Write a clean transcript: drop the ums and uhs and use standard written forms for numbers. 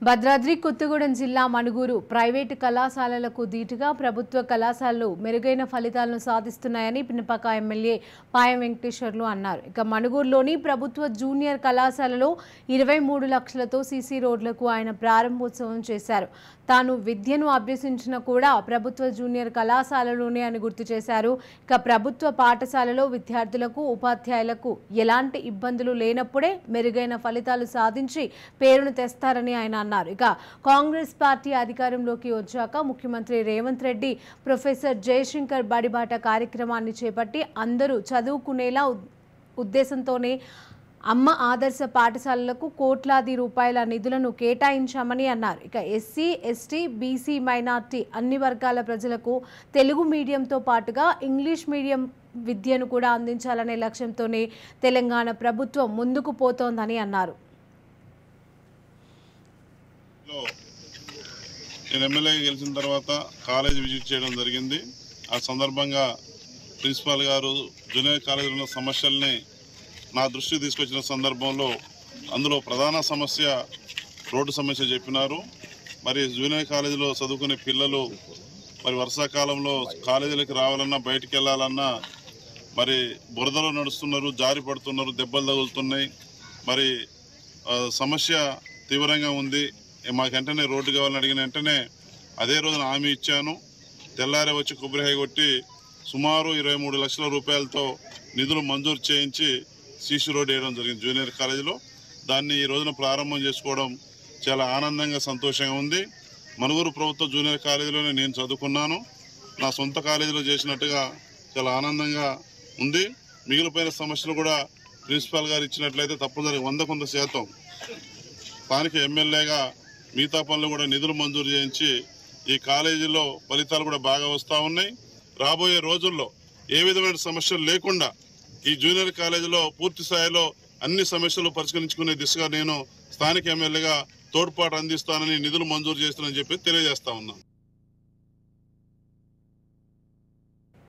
భద్రాద్రి కొత్తగూడెం జిల్లా మణుగూరు ప్రైవేటు కళాశాలలకు దీటుగా ప్రభుత్వ కళాశాలలు మెరుగైన ఫలితాలను సాధిస్తున్నాయని పినపాక ఎమ్మెల్యే పాయం వెంకటేశ్వర్లు అన్నారు. ఇక మణుగూరులోని ప్రభుత్వ జూనియర్ కళాశాలలో 23 లక్షలతో సీసీ రోడ్లకు ఆయన ప్రారంభోత్సవం చేశారు. తాను విద్యను అభ్యసించిన కూడా ప్రభుత్వ జూనియర్ కళాశాలలోనే అని గుర్తు చేశారు. ఇక ప్రభుత్వ పాఠశాలలో విద్యార్థులకు ఉపాధ్యాయులకు ఎలాంటి ఇబ్బందులు లేనప్పుడే మెరుగైన ఫలితాలు సాధించి పేరును తెస్తారని ఆయన అన్నారు. ఇక కాంగ్రెస్ పార్టీ అధికారంలోకి వచ్చాక ముఖ్యమంత్రి రేవంత్ రెడ్డి ప్రొఫెసర్ జయశంకర్ బడిబాట కార్యక్రమాన్ని చేపట్టి అందరూ చదువుకునేలా ఉద్దేశంతోనే అమ్మ ఆదర్శ పాఠశాలలకు కోట్లాది రూపాయల నిధులను కేటాయించామని అన్నారు. ఇక ఎస్సీ, ఎస్టీ, బీసీ, మైనార్టీ అన్ని వర్గాల ప్రజలకు తెలుగు మీడియంతో పాటుగా ఇంగ్లీష్ మీడియం విద్యను కూడా అందించాలనే లక్ష్యంతోనే తెలంగాణ ప్రభుత్వం ముందుకు పోతోందని అన్నారు. నేను ఎమ్మెల్యే గెలిచిన తర్వాత కాలేజ్ విజిట్ చేయడం జరిగింది. ఆ సందర్భంగా ప్రిన్సిపాల్ గారు జూనియర్ కాలేజీలో ఉన్న సమస్యల్ని నా దృష్టికి తీసుకొచ్చిన సందర్భంలో అందులో ప్రధాన సమస్య రోడ్డు సమస్య చెప్పినారు. మరి జూనియర్ కాలేజీలో చదువుకునే పిల్లలు మరి వర్షాకాలంలో కాలేజీలకు రావాలన్నా బయటికి వెళ్ళాలన్నా మరి బురదలో నడుస్తున్నారు, జారి పడుతున్నారు, దెబ్బలు తగులుతున్నాయి. మరి సమస్య తీవ్రంగా ఉంది. మాకు వెంటనే రోడ్డు కావాలని అడిగిన వెంటనే అదే రోజున హామీ ఇచ్చాను. తెల్లారే వచ్చి కొబ్బరికాయ కొట్టి సుమారు 23 లక్షల రూపాయలతో నిధులు మంజూరు చేయించి సీసీ రోడ్ వేయడం జరిగింది జూనియర్ కాలేజీలో. దాన్ని ఈ రోజున ప్రారంభం చేసుకోవడం చాలా ఆనందంగా, సంతోషంగా ఉంది. మణుగూరు ప్రభుత్వ జూనియర్ కాలేజీలోనే నేను చదువుకున్నాను. నా సొంత కాలేజీలో చేసినట్టుగా చాలా ఆనందంగా ఉంది. మిగిలిపోయిన సమస్యలు కూడా ప్రిన్సిపాల్ గారు ఇచ్చినట్లయితే తప్పనిసరిగా 100% స్థానిక ఎమ్మెల్యేగా మిగతా పనులు కూడా నిధులు మంజూరు చేయించి ఈ కాలేజీలో ఫలితాలు కూడా బాగా వస్తూ ఉన్నాయి. రాబోయే రోజుల్లో ఏ విధమైన సమస్యలు లేకుండా ఈ జూనియర్ కాలేజీలో పూర్తి స్థాయిలో అన్ని సమస్యలు పరిష్కరించుకునే దిశగా నేను స్థానిక ఎమ్మెల్యేగా తోడ్పాటు అందిస్తానని, నిధులు మంజూరు చేస్తానని చెప్పి తెలియజేస్తా ఉన్నాను.